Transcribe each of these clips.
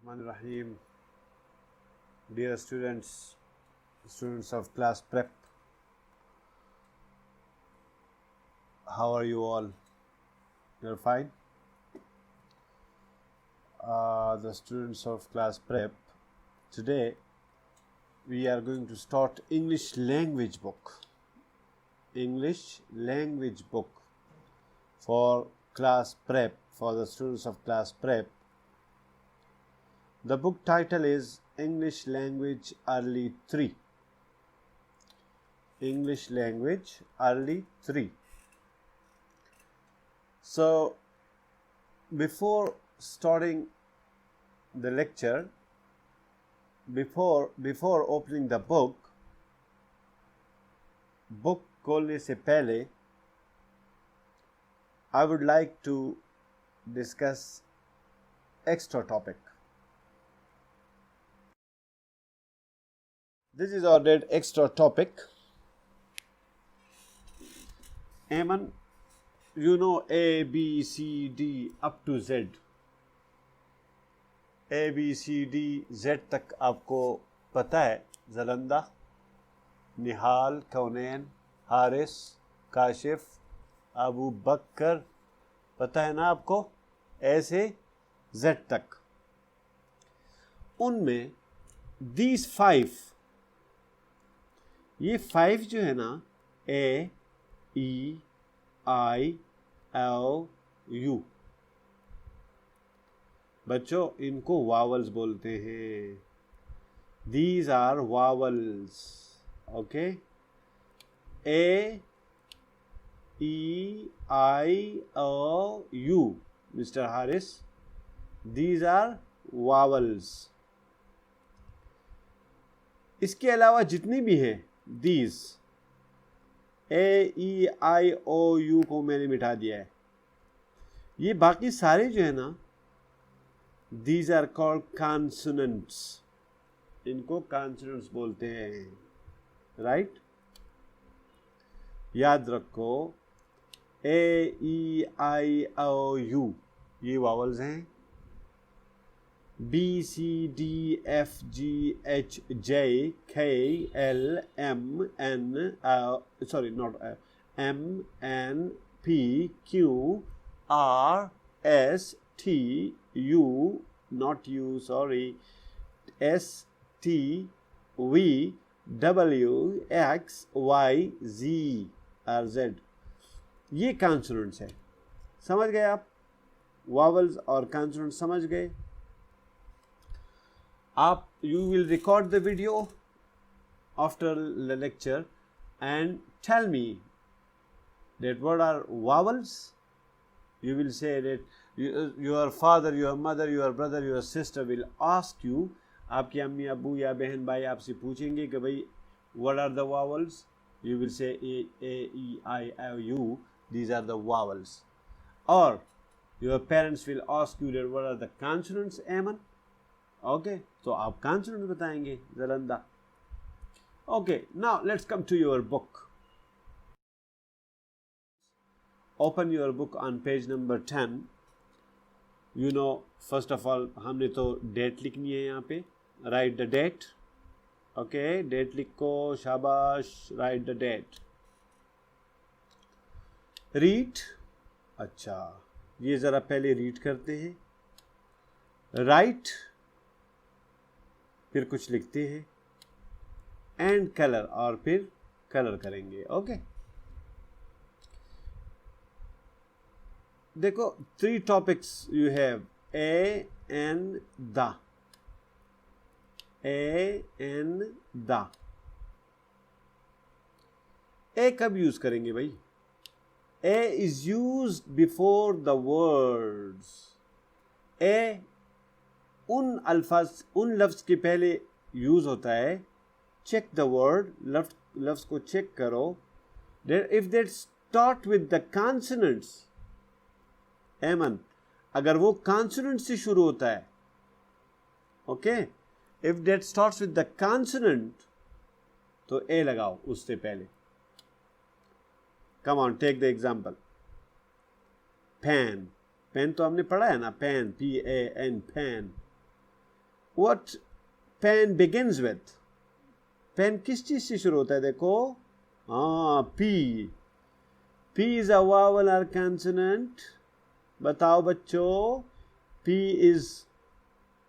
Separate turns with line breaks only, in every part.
Rahim. Dear students of class prep, how are you all? You're fine? The students of class prep, today we are going to start English language book. English language book for class prep, for the students of class prep. The book title is English Language Early 3. English Language Early 3. So, before starting the lecture, before opening the book खोलने से पहले, I would like to discuss extra topic. This is our extra topic. Aman, you know A, B, C, D up to Z. A, B, C, D, Z तक आपको पता है. जलंदा, निहाल, कौनैन, हारिस, काशिफ, अबू बकर, पता है ना आपको? ऐसे Z तक. उनमें these 5, ये 5 जो है ना, A, E, I, L, U, बच्चों इनको वावल्स बोलते हैं. These are vowels. Okay? A, E, I, O, U, Mr. Harris. These are vowels. इसके अलावा जितनी भी हैं, these, A, E, I, O, U को मैंने मिटा दिया है. ये बाकी सारे जो है ना, these are called consonants. इनको consonants बोलते हैं. Right? याद रखो, A, E, I, O, U ये vowels हैं. B, C, D, F, G, H, J, K, L, M, N, M, N, P, Q, R, S, T, U, not U, sorry, S, T, V, W, X, Y, Z और Z. ये consonants है. समझ गए आप? Vowels और consonants समझ गए आप? You will record the video after the lecture and tell me that what are vowels. You will say that your father, your mother, your brother, your sister will ask you. आपकी अम्मी अब्बू या बहन भाई आपसे पूछेंगे कि भाई what are the vowels. You will say A, E, I, O, U. These are the vowels. Or your parents will ask you that what are the consonants, Aman. Okay, so आप consonant बताएंगे, जलंदा. Okay, now let's come to your book. Open your book on page number 10. You know, first of all, हमने तो date लिखनी है यहाँ पे. Write the date. Okay, date लिखो, शाबाश. Write the date. Read. अच्छा, ये ज़रा पहले read करते हैं. Write. फिर कुछ लिखते हैं. एंड कलर, और फिर कलर करेंगे. ओके, देखो 3 topics you have. A and the. A and the. A कब यूज करेंगे भाई? A is use before the words. A उन अल्फाज, उन लफ्ज़ के पहले यूज होता है. चेक द वर्ड, लफ्ज़ को चेक करो. If that start with the consonants, एमन, अगर वो कॉन्सोनेंट से शुरू होता है, okay, if that starts with the consonant, तो ए लगाओ उससे पहले. Come on, take the example. Pen. Pen तो हमने पढ़ा है ना, pen, PAN, pen. what pen begins with? Pen किस चीज से शुरू होता है? देखो, P. P is a vowel or consonant? बताओ बच्चों, P is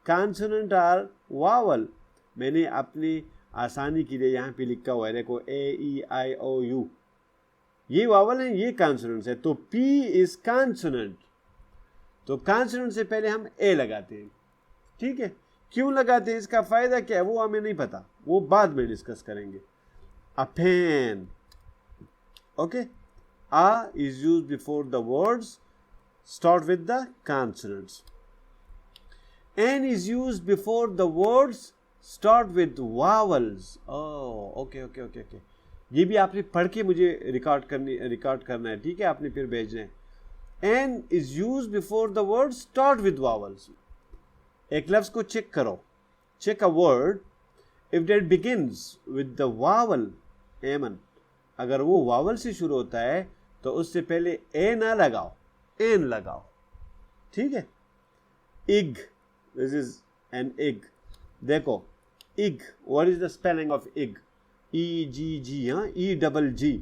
consonant or vowel? मैंने अपनी आसानी के लिए यहाँ पे लिखा हुआ है, देखो AEIOU, ये वावल है, ये कॉन्सोनेंट्स है, तो P इज कॉन्सोनेंट। तो कॉन्सोनेंट से पहले हम ए लगाते हैं, ठीक है? क्यों लगाते हैं, इसका फायदा क्या है वो हमें नहीं पता, वो बाद में डिस्कस करेंगे। A pen, okay, a is use before the words start with the consonants. An is use before the words start with vowels. Okay okay okay okay, ये भी आपने पढ़ के मुझे रिकॉर्ड करना है, ठीक है? आपने फिर भेजना है। An is use before the word start with vowels. एक लफ्ज को चेक करो, check a word if that begins with the vowel एमन, अगर वो वावल से शुरू होता है तो उससे पहले ए ना लगाओ, एन लगाओ, ठीक है? Egg, this is an egg. देखो egg, what is the spelling of egg? EGG, हाँ, EGG।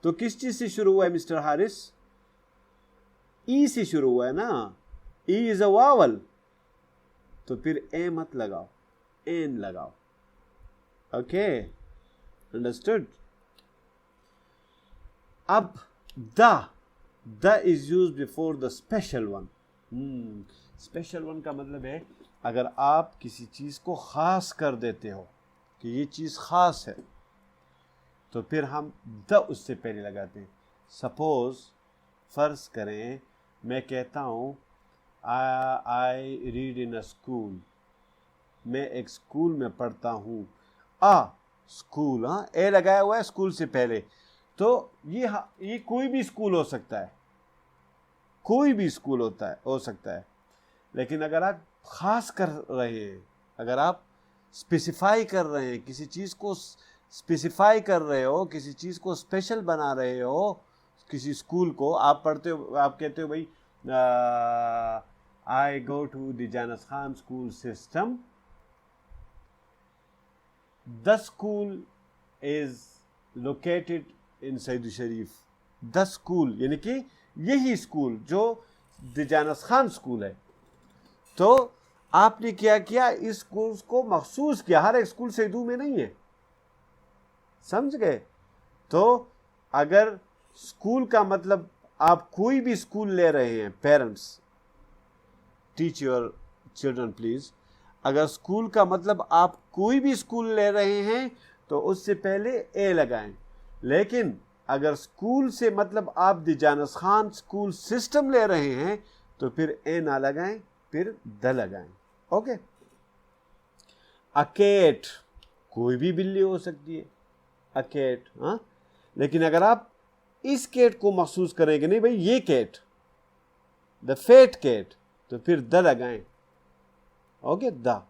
तो किस चीज से शुरू हुआ है मिस्टर हारिस? ई से शुरू हुआ है ना, ई इज अ वावल, तो फिर ए मत लगाओ, एन लगाओ, ओके, अंडरस्टूड? अब the is use before the special one. Special one का मतलब है अगर आप किसी चीज को खास कर देते हो कि ये चीज़ ख़ास है, तो फिर हम द उससे पहले लगाते हैं। सपोज़ फ़र्ज़ करें मैं कहता हूँ I read in a school, मैं एक स्कूल में पढ़ता हूँ। स्कूल, हाँ, ए लगाया हुआ है स्कूल से पहले, तो ये कोई भी स्कूल हो सकता है, कोई भी स्कूल हो सकता है। लेकिन अगर आप ख़ास कर रहे हैं, अगर आप स्पेसिफाई कर रहे हैं, किसी चीज़ को स्पेसिफाई कर रहे हो, किसी चीज़ को स्पेशल बना रहे हो, किसी स्कूल को आप पढ़ते हो, आप कहते हो भाई आई गो to the Janas Khan school system, the school is located in Saeed Sharif. The school यानी कि यही स्कूल जो द जानस खान स्कूल है। तो आपने क्या किया, इस स्कूल को मखसूस किया, हर एक स्कूल सईदू में नहीं है, समझ गए? तो अगर स्कूल का मतलब आप कोई भी स्कूल ले रहे हैं, parents teach your children please, अगर स्कूल का मतलब आप कोई भी स्कूल ले रहे हैं तो उससे पहले ए लगाएं। लेकिन अगर स्कूल से मतलब आप the Janas Khan school system ले रहे हैं तो फिर ए ना लगाएं, फिर द लगाएं, ओके? अ कैट, कोई भी बिल्ली हो सकती है, अ कैट, हाँ? लेकिन अगर आप इस कैट को महसूस करेंगे, नहीं भाई ये कैट, द फैट कैट, तो फिर द लगाएं, ओके? द,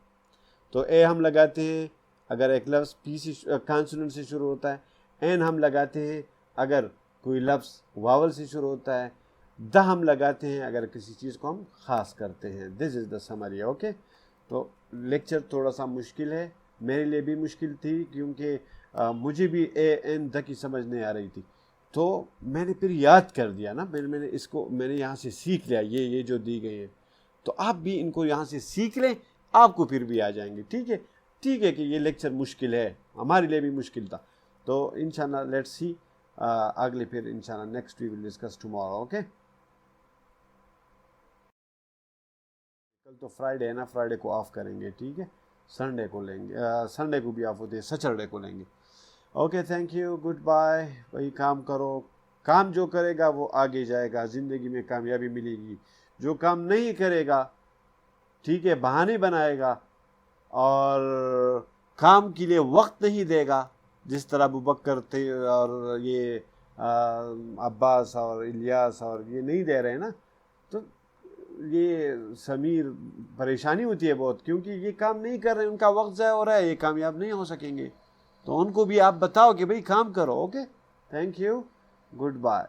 तो ए हम लगाते हैं अगर एक लफ्ज़ पी से कॉन्सोनेंट से शुरू होता है, एन हम लगाते हैं अगर कोई लफ्ज़ वावल से शुरू होता है, द हम लगाते हैं अगर किसी चीज़ को हम ख़ास करते हैं। This is the summary, okay? तो लेक्चर थोड़ा सा मुश्किल है, मेरे लिए भी मुश्किल थी क्योंकि मुझे भी ए एन द की समझ नहीं आ रही थी, तो मैंने फिर याद कर दिया ना, मैंने यहाँ से सीख लिया ये जो दी गई है, तो आप भी इनको यहाँ से सीख लें, आपको फिर भी आ जाएंगे, ठीक है? ठीक है कि ये लेक्चर मुश्किल है, हमारे लिए भी मुश्किल था, तो इंशाल्लाह लेट्स सी अगले फिर इंशाल्लाह next we will discuss tomorrow, okay? कल तो फ्राइडे है ना, फ्राइडे को ऑफ करेंगे, ठीक है? संडे को लेंगे, संडे को भी ऑफ होते हैं, सैटरडे को लेंगे, okay? Thank you, good bye. वही काम करो, काम जो करेगा वो आगे जाएगा, ज़िंदगी में कामयाबी मिलेगी। जो काम नहीं करेगा, ठीक है, बहाने बनाएगा और काम के लिए वक्त नहीं देगा, जिस तरह अबू बकर थे और ये अब्बास और इलियास और ये नहीं दे रहे हैं ना, तो ये समीर परेशानी होती है बहुत, क्योंकि ये काम नहीं कर रहे, उनका वक्त ज़ाया हो रहा है, ये कामयाब नहीं हो सकेंगे। तो उनको भी आप बताओ कि भाई काम करो, okay? Thank you, good bye.